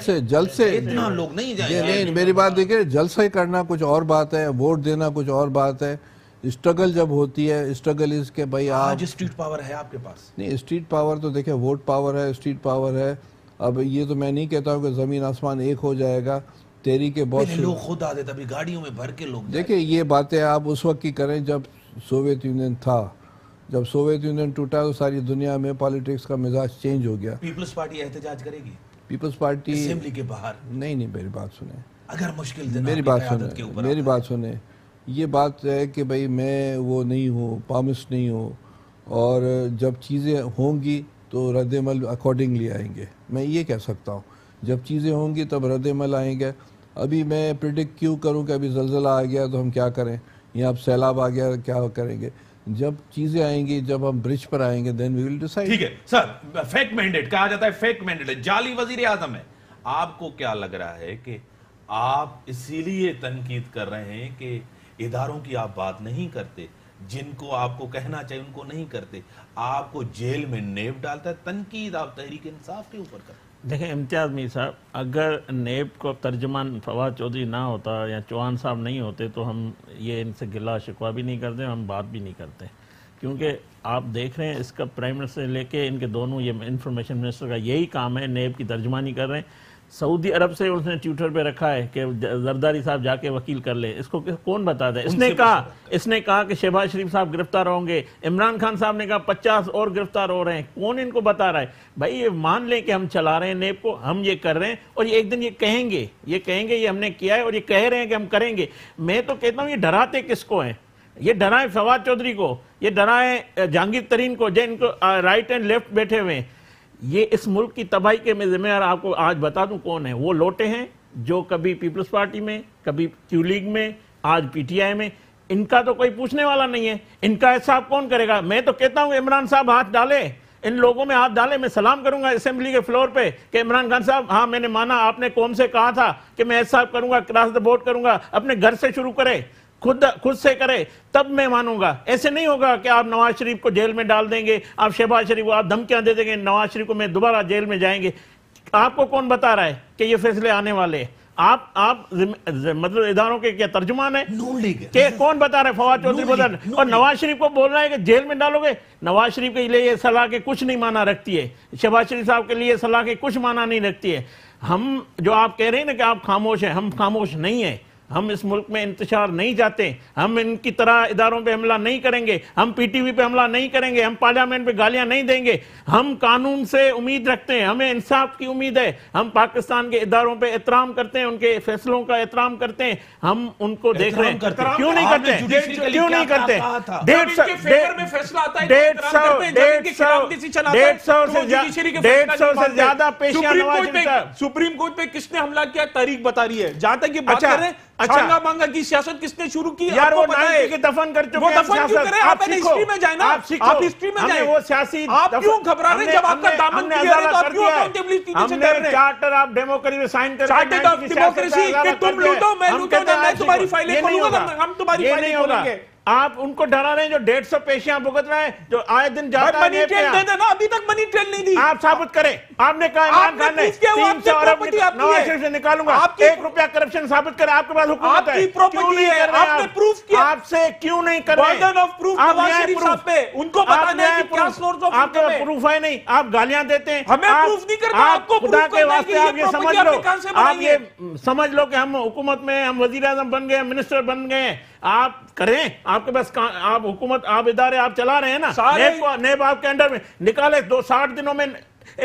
سے اتنا لوگ نہیں جائیں. نہیں، میری بات دیکھیں، جلسہ کرنا کچھ اور بات ہے، ووٹ دینا کچھ اور بات ہے. اسٹرگل جب ہوتی ہے، اسٹرگل اس کے بھائی آج اسٹریٹ پاور ہے آپ کے پاس. نہیں، اسٹریٹ پاور تو دیکھیں ووٹ پاور ہے، اسٹریٹ پاور ہے. اب یہ تو میں نہیں کہتا ہوں کہ زمین آسمان ایک ہو جائے گا. تحریک کے بہت سے لوگ خود آتے تھے، ابھی گاڑیوں میں بھر کے لوگ. دیکھیں یہ باتیں آپ اس وقت کی کریں جب سوویت یونین تھا. جب سوویت یونین ٹوٹا تو ساری دنیا میں پالیٹکس کا مزاج چینج ہو گیا. پیپلز پارٹی احتجاج کرے گی پیپلز پارٹی اسمبلی کے باہر. نہیں، میری بات سنیں، اگر مشکل دن میری بات سنیں. یہ بات ہے کہ بھائی میں وہ نہیں ہوں، پامس نہیں ہوں، اور جب چیزیں ہوں گی تو رد عمل اکارڈنگلی آئیں گے. میں یہ کہہ سکتا ہوں جب چیزیں ہوں گی تب رد عمل آئیں گے. ابھی میں پریڈکٹ کیوں کروں کہ ابھی زلزلہ آ گیا تو ہم کیا کریں، یا اب سیلاب آ گیا کیا کریں گے. جب چیزیں آئیں گی، جب ہم برج پر آئیں گے دین وی ول ڈیسائیڈ. ٹھیک ہے سر، فیک مینڈیٹ کہا جاتا ہے، فیک مینڈیٹ جعلی وزیر اعظم ہے. آپ کو کیا لگ رہا ہے کہ آپ اسی لیے تنقید کر رہے ہیں کہ اداروں کی آپ بات نہیں کرتے، جن کو آپ کو کہنا چاہیے ان کو نہیں کرتے، آپ کو جیل میں نیب ڈالتا ہے؟ تنقید آپ تحریک انصاف کے اوپر کرتے. دیکھیں امتیاز میر صاحب، اگر نیب کو ترجمان فواد چودھری نہ ہوتا یا چوہان صاحب نہیں ہوتے تو ہم یہ ان سے گلہ شکوہ بھی نہیں کرتے، ہم بات بھی نہیں کرتے. کیونکہ آپ دیکھ رہے ہیں اس کا پرائم منسٹر سے لے کے ان کے دونوں یہ انفارمیشن منسٹر کا یہی کام ہے، نیب کی ترجمانی کر رہے ہیں. سعودی عرب سے اس نے ٹویٹر پہ رکھا ہے کہ زرداری صاحب جا کے وکیل کر لے. اس کو کون بتاتا ہے؟ اس نے کہا کہ شہباز شریف صاحب گرفتار ہوں گے. عمران خان صاحب نے کہا 50 اور گرفتار ہو رہے ہیں. کون ان کو بتا رہا ہے؟ بھائی یہ مان لیں کہ ہم چلا رہے ہیں نیب کو، ہم یہ کر رہے ہیں، اور یہ ایک دن یہ کہیں گے یہ ہم نے کیا ہے، اور یہ کہہ رہے ہیں کہ ہم کریں گے. میں تو کہتا ہوں یہ ڈراتے کس کو ہیں؟ یہ ڈرائیں فواد چودھری کو، یہ ڈرائیں جہانگیر ترین کو، جن کو رائٹ اینڈ لیفٹ بیٹھے ہوئے ہیں. یہ اس ملک کی تباہی کے میں ذمہ دار آپ کو آج بتا دوں کون ہے. وہ لوٹے ہیں جو کبھی پیپلز پارٹی میں، کبھی کیو لیگ میں، آج پی ٹی آئی میں. ان کا تو کوئی پوچھنے والا نہیں ہے. ان کا حساب کون کرے گا؟ میں تو کہتا ہوں عمران صاحب ہاتھ ڈالے، ان لوگوں میں ہاتھ ڈالے. میں سلام کروں گا اسمبلی کے فلور پہ کہ عمران خان صاحب، ہاں میں نے مانا، آپ نے قوم سے کہا تھا کہ میں حساب کروں گا، کراس دا بورڈ کروں گا. اپنے گھر سے شروع کرے، خود سے کرے، تب میں مانوں گا. ایسے نہیں ہوگا کہ آپ نواز شریف کو جیل میں ڈال دیں گے، آپ شہباز شریف کو آپ دھمکیاں دے دیں گے نواز شریف کو میں دوبارہ جیل میں جائیں گے. آپ کو کون بتا رہا ہے کہ یہ فیصلے آنے والے ہیں؟ آپ مطلب اداروں کے کیا ترجمان ہیں؟ کہ کون بتا رہا ہے؟ فواد چودھری بتا رہا ہے. اور نواز شریف کو بول رہا ہے کہ جیل میں ڈالو گے. نواز شریف کے لیے یہ صلاح کے کچھ نہیں مانا رکھتی ہے، شہباز شریف صاحب کے لیے صلاح کے کچھ مانا نہیں رکھتی ہے. ہم جو آپ کہہ رہے ہیں نا کہ آپ خاموش ہیں، ہم خاموش نہیں ہیں. ہم اس ملک میں انتشار نہیں چاہتے. ہم ان کی طرح اداروں پہ حملہ نہیں کریں گے، ہم پی ٹی وی پہ حملہ نہیں کریں گے، ہم پارلیمنٹ پہ گالیاں نہیں دیں گے. ہم قانون سے امید رکھتے ہیں، ہمیں انصاف کی امید ہے. ہم پاکستان کے اداروں پہ احترام کرتے ہیں، ان کے فیصلوں کا احترام کرتے ہیں. ہم ان کو دیکھ رہے ہیں. کیوں نہیں کرتے؟ کیوں نہیں کرتے؟ 150 سے زیادہ پیشیاں نواز شریف صاحب. سپریم کورٹ پہ کس نے حملہ کیا؟ تاریخ بتا رہی ہے. جہاں تک یہ بات کر رہے ہیں چھانگا مانگا کی سیاست کس نے شروع کی؟ یار وہ 90 کے دفن کر چکے ہیں. وہ دفن کیوں کرے؟ آپ پہلے ہسٹری میں جائیں نا، آپ ہسٹری میں جائیں. وہ سیاسی آپ کیوں گھبرا رہے ہیں جب آپ کا دامن کلیئر ہے تو آپ کیوں اکاؤنٹیبلٹی سے ڈر رہے ہیں؟ چارٹر آف ڈیموکریسی میں سائن کر چارٹر آف ڈیموکریسی کہ تم لوٹو میں لوٹوں گا، میں تمہاری فائلیں کھولوں گا، ہم تمہاری فائلیں کھولیں گے. آپ ان کو ڈرا رہے ہیں جو 150 پیشیاں بھگت رہے ہیں، جو آئے دن جاتا ہے. منی ٹریل دے دینا، ابھی تک منی ٹریل نہیں دی. آپ ثابت کریں. آپ نے کہا عمران خان نے 300 ارب نواز شریف سے نکالوں گا، 1 روپیہ کرپشن ثابت کریں. آپ کے پاس حکومت ہے، آپ کی پراپرٹی ہے، آپ نے پروف کیا. آپ سے کیوں نہیں کر رہے؟ Burden of proof Nawaz Sharif صاحب پہ، ان کو بتانا ہے کہ کیا سورس آف آپ کے پاس پروف ہے نہیں، آپ گالیاں دیتے ہیں. ہمیں پروف نہیں کرنا، آپ کو خدا کے واسطے آپ یہ سمجھ لو، آپ یہ یہ سمجھ لو کہ ہم حکومت میں، ہم وزیر اعظم بن گئے، منسٹر بن گئے. آپ کریں، آپ کے پاس آپ حکومت، آپ ادارے آپ چلا رہے ہیں نا. نیب آپ کے انڈر میں نکالے 60 دنوں میں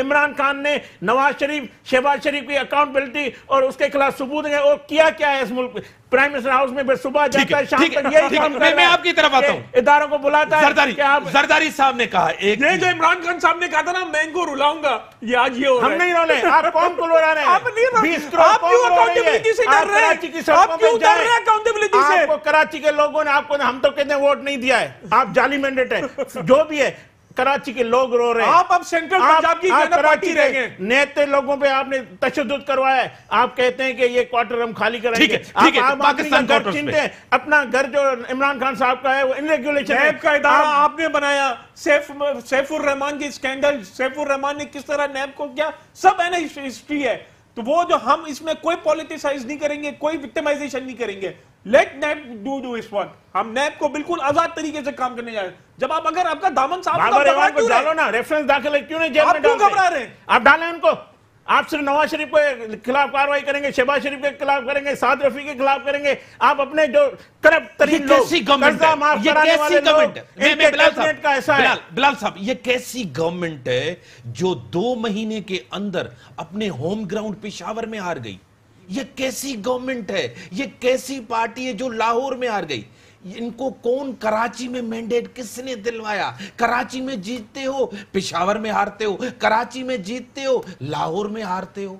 عمران خان نے نواز شریف شہباز شریف کی اکاؤنٹبلٹی اور اس کے خلاف ثبوت ہے اور کیا کیا ہے اس ملک میں. پرائم منسٹر ہاؤس میں صبح جاتا ہے شام تک یہی کام کرتا ہے. میں آپ کی طرف آتا ہوں. اداروں کو بلاتا ہے. زرداری صاحب نے کہا یہ جو عمران خان صاحب نے کہا تھا نا میں ان کو رلاؤں گا, یہ آج یہ ہو رہا ہے. ہم نہیں رولے. آپ کون کو رلا رہے ہیں؟ آپ کیوں اکاؤنٹیبلٹی سے ڈر رہے ہیں؟ آپ کیوں ڈر رہے ہیں اکاؤنٹیبلٹی سے؟ آپ کو کراچی کے لوگوں نے آپ کو ہم تو کہتے ہیں ووٹ نہیں دیا ہے, آپ جعلی مینڈیٹ ہے جو بھی ہے. کراچی کے لوگ رو رہے ہیں. آپ اب سینٹرل پنجاب کی پارٹی رہ گئے. نیتے لوگوں پہ آپ نے تشدد کروایا ہے. آپ کہتے ہیں کہ یہ کوارٹر ہم خالی کرائیں گے. آپ پاکستان گھر چنتے ہیں. اپنا گھر جو عمران خان صاحب کا ہے وہ ان ریگولیشن نیب کا ادارہ آپ نے بنایا. سیف الرحمان کی اسکینڈل, سیف الرحمان نے کس طرح نیب کو کیا, سب ہے نا ہسٹری ہے. تو وہ جو ہم اس میں کوئی پولیٹیسائز نہیں کریں گے, کوئی وکٹمائزیشن نہیں کریں گے. Let NAB do its own. ہم نیب کو بالکل آزاد طریقے سے کام کرنے جا رہے ہیں. جب آپ اگر آپ کا دامن صاحب کو ڈالو نا ریفرنس داخل کیوں نہیں جیل میں گھبرا رہے ہیں؟ آپ ڈالیں ان کو. آپ صرف نواز شریف کے خلاف کاروائی کریں گے, شہباز شریف کے خلاف کریں گے, سعد رفیع کے خلاف کریں گے. آپ اپنے جو کرپٹ ترین لوگ قرضہ معاف کرانے والے لوگ ان کے کیبنٹ کا ایسا ہے. بلال صاحب یہ کیسی گورنمنٹ ہے جو 2 مہینے کے اندر اپنے ہوم گراؤنڈ پشاور میں ہار گئی؟ یہ کیسی گورنمنٹ ہے؟ یہ کیسی پارٹی ہے جو لاہور میں ہار گئی؟ ان کو کون کراچی میں مینڈیٹ کس نے دلوایا؟ کراچی میں جیتتے ہو, پشاور میں ہارتے ہو. کراچی میں جیتتے ہو, لاہور میں ہارتے ہو.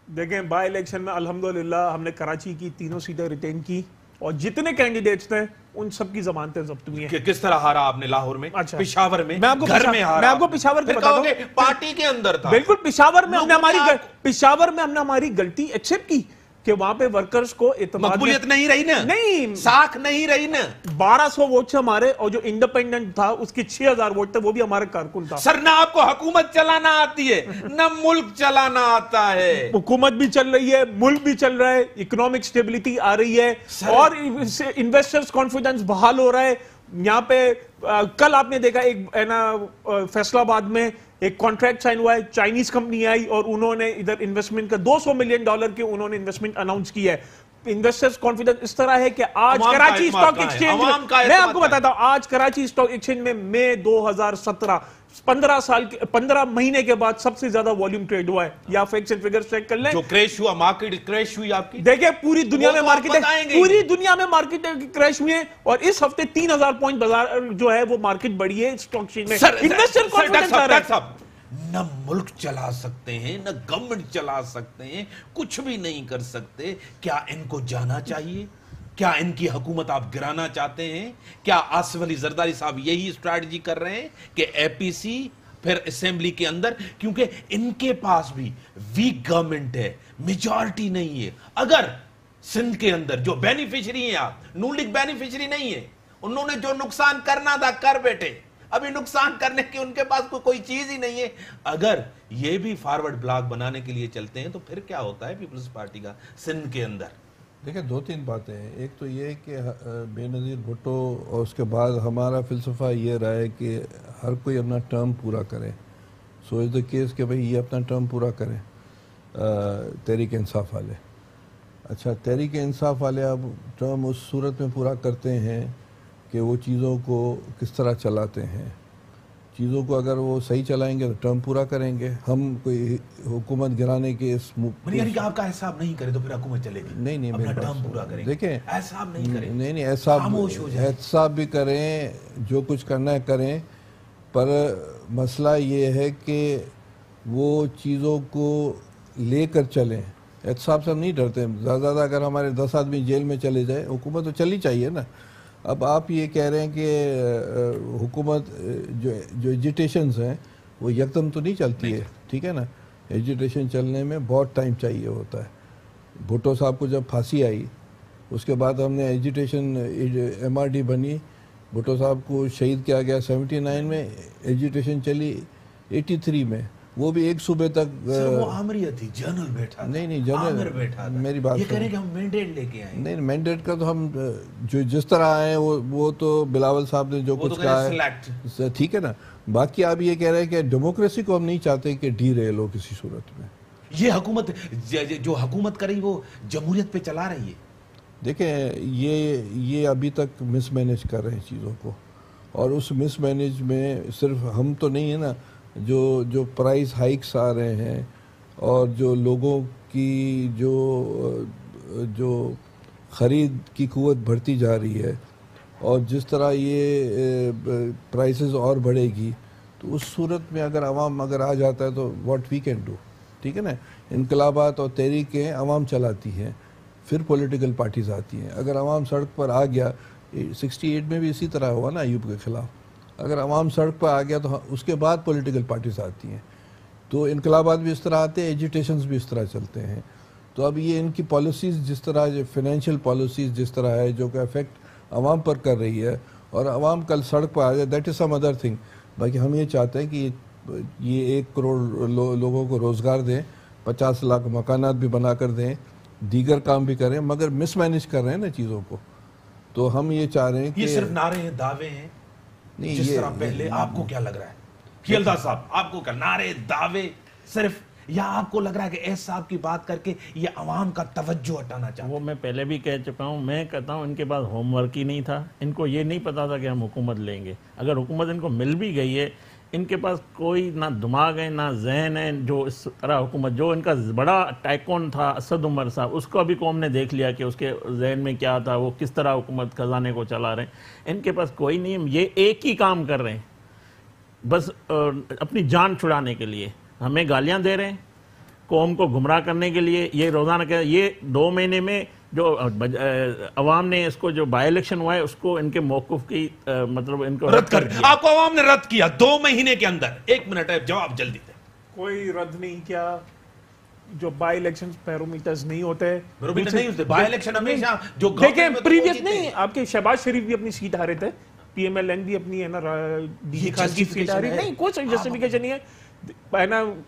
دیکھیں بائی الیکشن میں الحمدللہ ہم نے کراچی کی 3 سیٹیں ریٹین کی اور جتنے کینڈیڈیٹس تھے ان سب کی ضمانتیں ضبط ہوئی ہیں. کس طرح ہارا آپ نے لاہور میں, پشاور میں, گھر میں ہارا؟ میں آپ کو پشاور کے بتا دوں, پارٹی کے اندر تھا. بالکل پشاور میں ہم نے ہماری غلطی ایکسپٹ کی کہ وہاں پہ ورکرز کو اعتماد مقبولیت نہیں رہی نا, نہیں ساکھ نہیں رہی نا. 1200 ووٹ سے ہمارے, اور جو انڈیپینڈنٹ تھا اس کی 6000 ووٹ تھے, وہ بھی ہمارے کارکن تھا. سر نہ آپ کو حکومت چلانا آتی ہے نہ ملک چلانا آتا ہے. حکومت بھی چل رہی ہے, ملک بھی چل رہا ہے, اکنامک سٹیبلٹی آ رہی ہے اور انویسٹرز کانفیڈنس بحال ہو رہا ہے. یہاں پہ کل آپ نے دیکھا ایک فیصل آباد میں ایک کانٹریکٹ سائن ہوا ہے, چائنیز کمپنی آئی اور انہوں نے ادھر انویسٹمنٹ کا $200 ملین کی انہوں نے انویسٹمنٹ اناؤنس کی ہے. انویسٹرز کانفیڈنس اس طرح ہے کہ آج کراچی اسٹاک ایکسچینج میں آپ کو بتاتا ہوں, آج کراچی اسٹاک ایکسچینج میں مئی 2017 15 مہینے کے بعد سب سے زیادہ والیوم ٹریڈ ہوا ہے. یا فیکٹس اینڈ فگرز چیک کر لیں. جو کریش ہوا, مارکیٹ کریش ہوئی آپ کی, دیکھیں پوری دنیا میں مارکیٹ کریش ہوئی ہے اور اس ہفتے 3000 پوائنٹ بازار جو ہے وہ مارکیٹ بڑھی ہے اسٹاک ایکسچینج میں. انویسٹر کانفیڈنس آ رہا ہے. نہ ملک چلا سکتے ہیں نہ گورنمنٹ چلا سکتے ہیں, کچھ بھی نہیں کر سکتے. کیا ان کو جانا چاہیے؟ کیا ان کی حکومت آپ گرانا چاہتے ہیں؟ کیا آصف علی زرداری صاحب یہی اسٹریٹجی کر رہے ہیں کہ اے پی سی پھر اسمبلی کے اندر, کیونکہ ان کے پاس بھی ویک گورنمنٹ ہے, میجورٹی نہیں ہے. اگر سندھ کے اندر جو بینیفیشری ہیں, آپ نون لیگ بینیفیشری نہیں ہے, انہوں نے جو نقصان کرنا تھا کر بیٹھے, ابھی نقصان کرنے کی ان کے پاس کوئی چیز ہی نہیں ہے. اگر یہ بھی فارورڈ بلاک بنانے کے لیے چلتے ہیں تو پھر کیا ہوتا ہے پیپلز پارٹی کا سندھ کے اندر؟ دیکھیں 2-3 باتیں ہیں. ایک تو یہ کہ بے نظیر بھٹو اور اس کے بعد ہمارا فلسفہ یہ رہا ہے کہ ہر کوئی اپنا ٹرم پورا کرے. سو از دا کیس کہ بھئی یہ اپنا ٹرم پورا کریں, تحریک انصاف والے. اچھا, تحریک انصاف والے اب ٹرم اس صورت میں پورا کرتے ہیں کہ وہ چیزوں کو کس طرح چلاتے ہیں. چیزوں کو اگر وہ صحیح چلائیں گے تو ٹرم پورا کریں گے. ہم کوئی حکومت گرانے کے اس یعنی کہ آپ کا احساب نہیں کرے تو پھر حکومت چلے گی؟ نہیں اپنا ٹرم پورا کریں, دیکھیں احساب نہیں کریں, نہیں احساب بھی کریں, جو کچھ کرنا ہے کریں, پر مسئلہ یہ ہے کہ وہ چیزوں کو لے کر چلیں. احتساب سے ہم نہیں ڈرتے. زیادہ اگر ہمارے 10 آدمی جیل میں چلے جائیں, حکومت تو چلی چاہیے نا. اب آپ یہ کہہ رہے ہیں کہ حکومت جو ایجیٹیشنز ہیں وہ یکدم تو نہیں چلتی ہے, ٹھیک ہے نا. ایجیٹیشن چلنے میں بہت ٹائم چاہیے ہوتا ہے. بھٹو صاحب کو جب پھانسی آئی اس کے بعد ہم نے ایجیٹیشن MRD بنی, بھٹو صاحب کو شہید کیا گیا 79 میں, ایجیٹیشن چلی 83 میں, وہ بھی ایک صوبے تک. وہ آمریت تھی, جنرل بیٹھا تھا. نہیں جنرل بیٹھا تھا. میری بات یہ کہہ رہے کہ ہم مینڈیٹ لے کے آئے. نہیں, مینڈیٹ کا تو ہم جو جس طرح آئے ہیں وہ تو بلاول صاحب نے جو کچھ کہا ہے ٹھیک ہے نا. باقی آپ یہ کہہ رہے ہیں کہ ڈیموکریسی کو ہم نہیں چاہتے کہ ڈیریل ہو کسی صورت میں. یہ حکومت جو حکومت کر رہی وہ جمہوریت پہ چلا رہی ہے. دیکھیں یہ ابھی تک مس مینیج کر رہے ہیں چیزوں کو, اور اس مس مینیج میں صرف ہم تو نہیں ہے نا, جو پرائز ہائکس آ رہے ہیں اور جو لوگوں کی جو خرید کی قوت بڑھتی جا رہی ہے اور جس طرح یہ پرائسز اور بڑھے گی تو اس صورت میں اگر عوام آ جاتا ہے تو واٹ وی کین ڈو. ٹھیک ہے نا. انقلابات اور تحریکیں عوام چلاتی ہیں, پھر پولیٹیکل پارٹیز آتی ہیں. اگر عوام سڑک پر آ گیا, 68 میں بھی اسی طرح ہوا نا ایوب کے خلاف, اگر عوام سڑک پر آ گیا تو اس کے بعد پولیٹیکل پارٹیز آتی ہیں. تو انقلابات بھی اس طرح آتے ہیں, ایجیٹیشنز بھی اس طرح چلتے ہیں. تو اب یہ ان کی پالیسیز جس طرح, جو فنینشیل پالیسیز جس طرح ہے جو کہ افیکٹ عوام پر کر رہی ہے, اور عوام کل سڑک پر آ جائے, that is some other thing. باقی ہم یہ چاہتے ہیں کہ یہ 1 کروڑ لوگوں کو روزگار دیں, 50 لاکھ مکانات بھی بنا کر دیں, دیگر کام بھی کریں, مگر مس مینج کر رہے ہیں نا چیزوں کو. تو ہم یہ چاہ رہے ہیں کہ یہ صرف نعرے ہیں, دعوے ہیں نہیں, جس طرح پہلے. آپ کو کیا لگ رہا ہے کھیلدہ صاحب, آپ کو کیا نعرے دعوے صرف, یا آپ کو لگ رہا ہے کہ ایس صاحب کی بات کر کے یہ عوام کا توجہ ہٹانا چاہتے ہیں؟ وہ میں پہلے بھی کہہ چکا ہوں, میں کہتا ہوں ان کے پاس ہوم ورک ہی نہیں تھا. ان کو یہ نہیں پتا تھا کہ ہم حکومت لیں گے. اگر حکومت ان کو مل بھی گئی ہے, ان کے پاس کوئی نہ دماغ ہے نہ ذہن ہے. جو اس طرح حکومت, جو ان کا بڑا ٹائکون تھا اسد عمر صاحب, اس کو ابھی قوم نے دیکھ لیا کہ اس کے ذہن میں کیا تھا, وہ کس طرح حکومت خزانے کو چلا رہے ہیں. ان کے پاس کوئی نہیں ہے. یہ ایک ہی کام کر رہے ہیں بس, اپنی جان چھڑانے کے لیے ہمیں گالیاں دے رہے ہیں, قوم کو گمراہ کرنے کے لیے. یہ روزانہ یہ 2 مہینے میں جو عوام نے اس کو, جو بائی الیکشن ہوا ہے, اس کو ان کے موقف کی مطلب ان کو رد کر دیا. آپ کو عوام نے رد کیا 2 مہینے کے اندر. 1 منٹ ہے, جواب جلدی دیں. کوئی رد نہیں کیا. جو بائی الیکشن پیرومیٹرز نہیں ہوتے, نہیں ہوتے بائی الیکشن ہمیشہ جو دیکھیں پریویس نہیں, آپ کے شہباز شریف بھی اپنی سیٹ ہارے تھے, پی ایم ایل این بھی اپنی ہے نا ڈی جی خان کی سیٹ ہاری. نہیں, کوئی جسٹیفیکیشن نہیں ہے.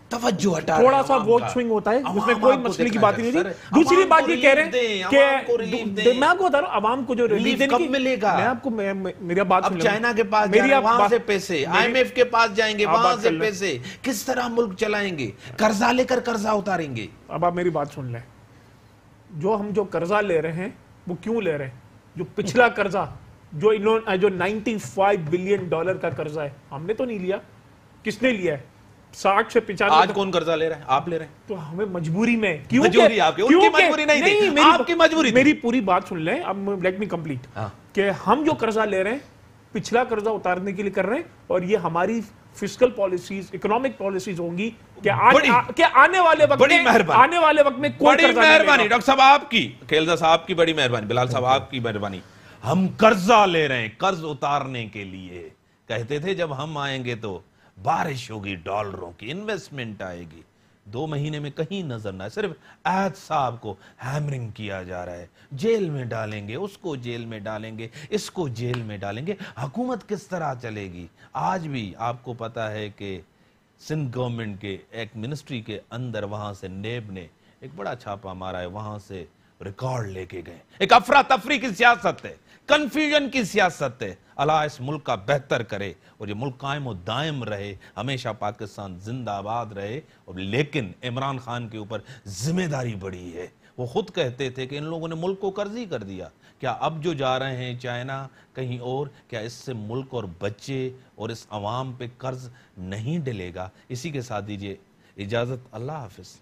توجہ ہٹا تھوڑا سا ووٹ سوئنگ ہوتا ہے, اس میں کوئی مسئلے کی بات نہیں تھی. دوسری بات یہ کہہ رہے ہیں کہ میں آپ کو بتا رہا ہوں عوام کو جو ریلیف دینے کی, ملے گا. میں آپ کو میری بات سن اب چائنا کے پاس جائیں, وہاں سے پیسے, آئی ایم ایف کے پاس جائیں گے, وہاں سے پیسے, کس طرح ملک چلائیں گے, قرضہ لے کر قرضہ اتاریں گے. اب آپ میری بات سن لیں. جو قرضہ لے رہے ہیں وہ کیوں لے رہے ہیں؟ جو پچھلا قرضہ جو $95 بلین کا قرضہ ہے, ہم نے تو نہیں لیا. کس نے لیا ہے؟ 60 سے 95. آج کون قرضہ لے رہا ہے؟ آپ لے رہے ہیں. تو ہمیں مجبوری میں, مجبوری آپ کی, ان کی مجبوری نہیں تھی, آپ کی مجبوری. میری پوری بات سن لیں, اب لیٹ می کمپلیٹ. کہ ہم جو قرضہ لے رہے ہیں پچھلا قرضہ اتارنے کے لیے کر رہے ہیں, اور یہ ہماری فسکل پالیسیز, اکنامک پالیسیز ہوں گی کہ آنے والے وقت میں کوئی بڑی مہربانی. ڈاکٹر صاحب آپ کی, کھیلدہ صاحب کی بڑی مہربانی, بلال صاحب آپ کی مہربانی. ہم قرضہ لے رہے ہیں قرض اتارنے کے لیے. کہتے تھے جب ہم آئیں گے تو بارش ہوگی ڈالروں کی, انویسٹمنٹ آئے گی. 2 مہینے میں کہیں نظر نہ ہے. صرف عہد صاحب کو ہیمرنگ کیا جا رہا ہے. جیل میں ڈالیں گے, اس کو جیل میں ڈالیں گے, اس کو جیل میں ڈالیں گے. حکومت کس طرح چلے گی؟ آج بھی آپ کو پتا ہے کہ سندھ گورنمنٹ کے ایک منسٹری کے اندر وہاں سے نیب نے ایک بڑا چھاپا مارا ہے, وہاں سے ریکارڈ لے کے گئے. ایک افراتفری کی سیاست ہے, کنفیوژن کی سیاست ہے. اللہ اس ملک کا بہتر کرے اور یہ ملک قائم و دائم رہے, ہمیشہ پاکستان زندہ آباد رہے. لیکن عمران خان کے اوپر ذمہ داری بڑی ہے. وہ خود کہتے تھے کہ ان لوگوں نے ملک کو قرضی کر دیا. کیا اب جو جا رہے ہیں چائنا کہیں اور, کیا اس سے ملک اور بچے اور اس عوام پہ قرض نہیں ڈلے گا؟ اسی کے ساتھ دیجیے اجازت, اللہ حافظ.